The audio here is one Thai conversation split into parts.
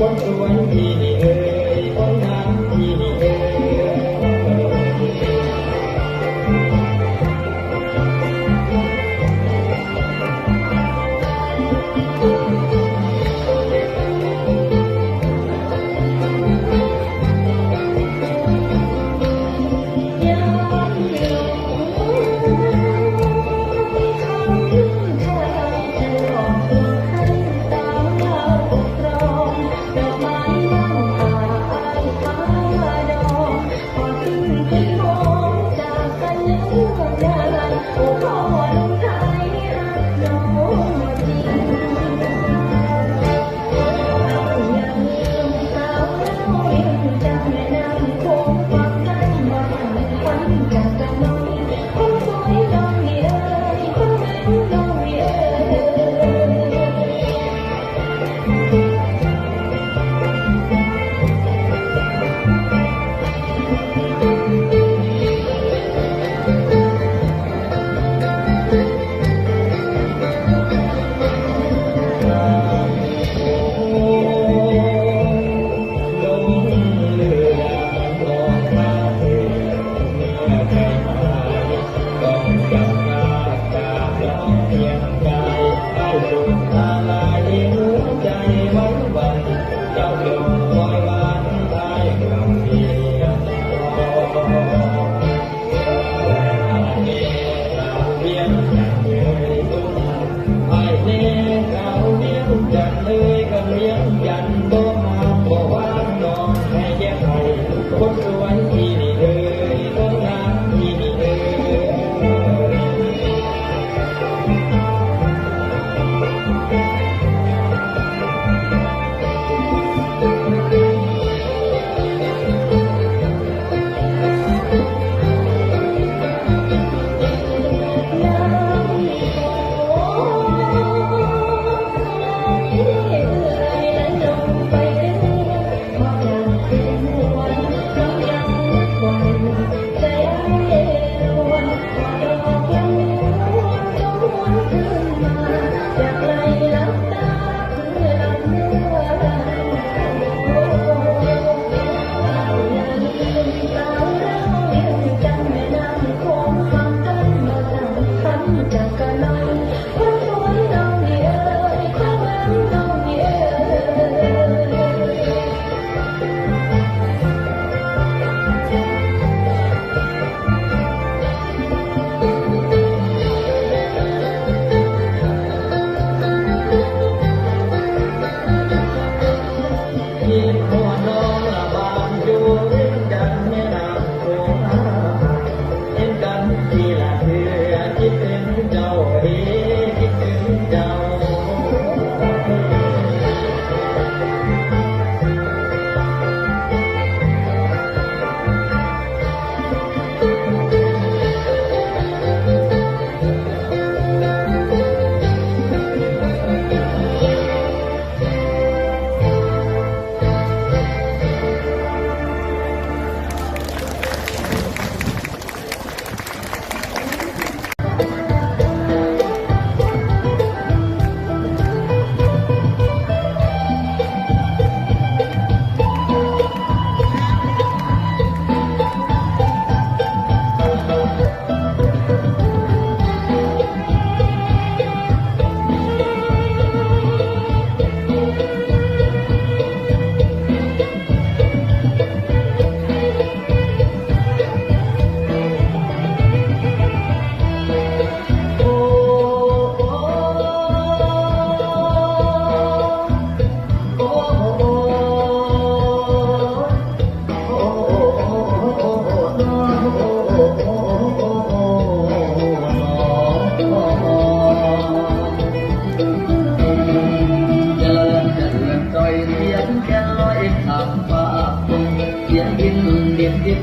คนสวยที่นี่เอ่ยคนงามที่นี่เอ่ย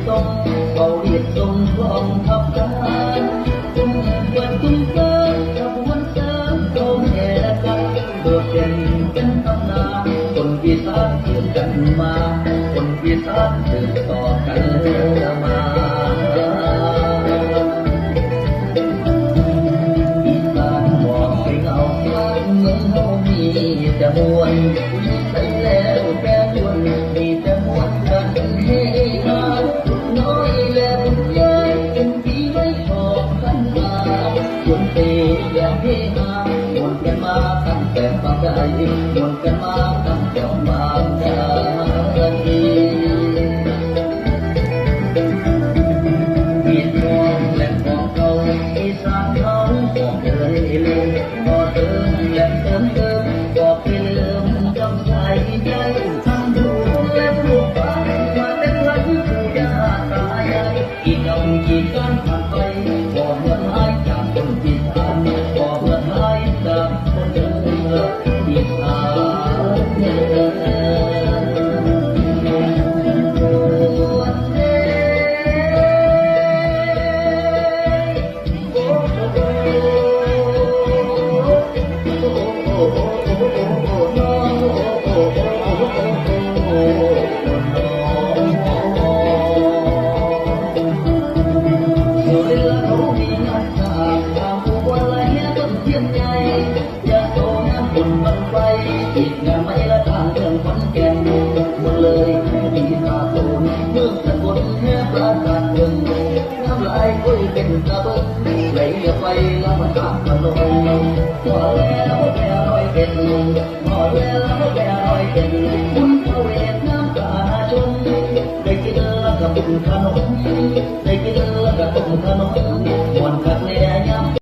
ทรงเบาเรียกทรงกลองทับกันตุ้มเปิดตุ้มเกิดขบวนเสริมโจมแห่กันโดดเด่นเป็นตำนานคนอีสานเชื่อมกันมาคนอีสานสืบต่อกันมาอีสานบอกให้เงาบ้านเมืองเฮามีแต่มวลใส่แล้วแปรยวนมีแต่มวลกันให้มาน้อยและบุญใหญ่เป็นที่ไม่ชอบกันมาชวนเตะและเฮฮามวนกันมาตั้งแต่บางใดมวนกันมาตั้งแต่บางใดมีทองและของเขาอีสานเขาบอกเลยเลยพอเติมและเติมบอกไปเริ่มจำใส่ใจทำดูและปลูกฝังมาเป็นวันผู้ยาตายอีกเก่าอีกการผ่านไปบอกเมื่อหายจากคนอีสานบอกเมื่อหายจากคนอีสอีกงานไม่ละทางเรื่องขอนแก่นหมดเลยมีตาโตนเมืองสกลแค่ปราสาทเมืองน้ำลายกุ้ยเป็นกระเบื้องไหลไปแล้วมันขาดกระโดดพอแล้วแก่ร้อยเป็นพอแล้วแก่ร้อยเป็นบุญพระเวทน้ำตาชนได้กินแล้วกับบุญขนมได้กินแล้วกับบุญขนม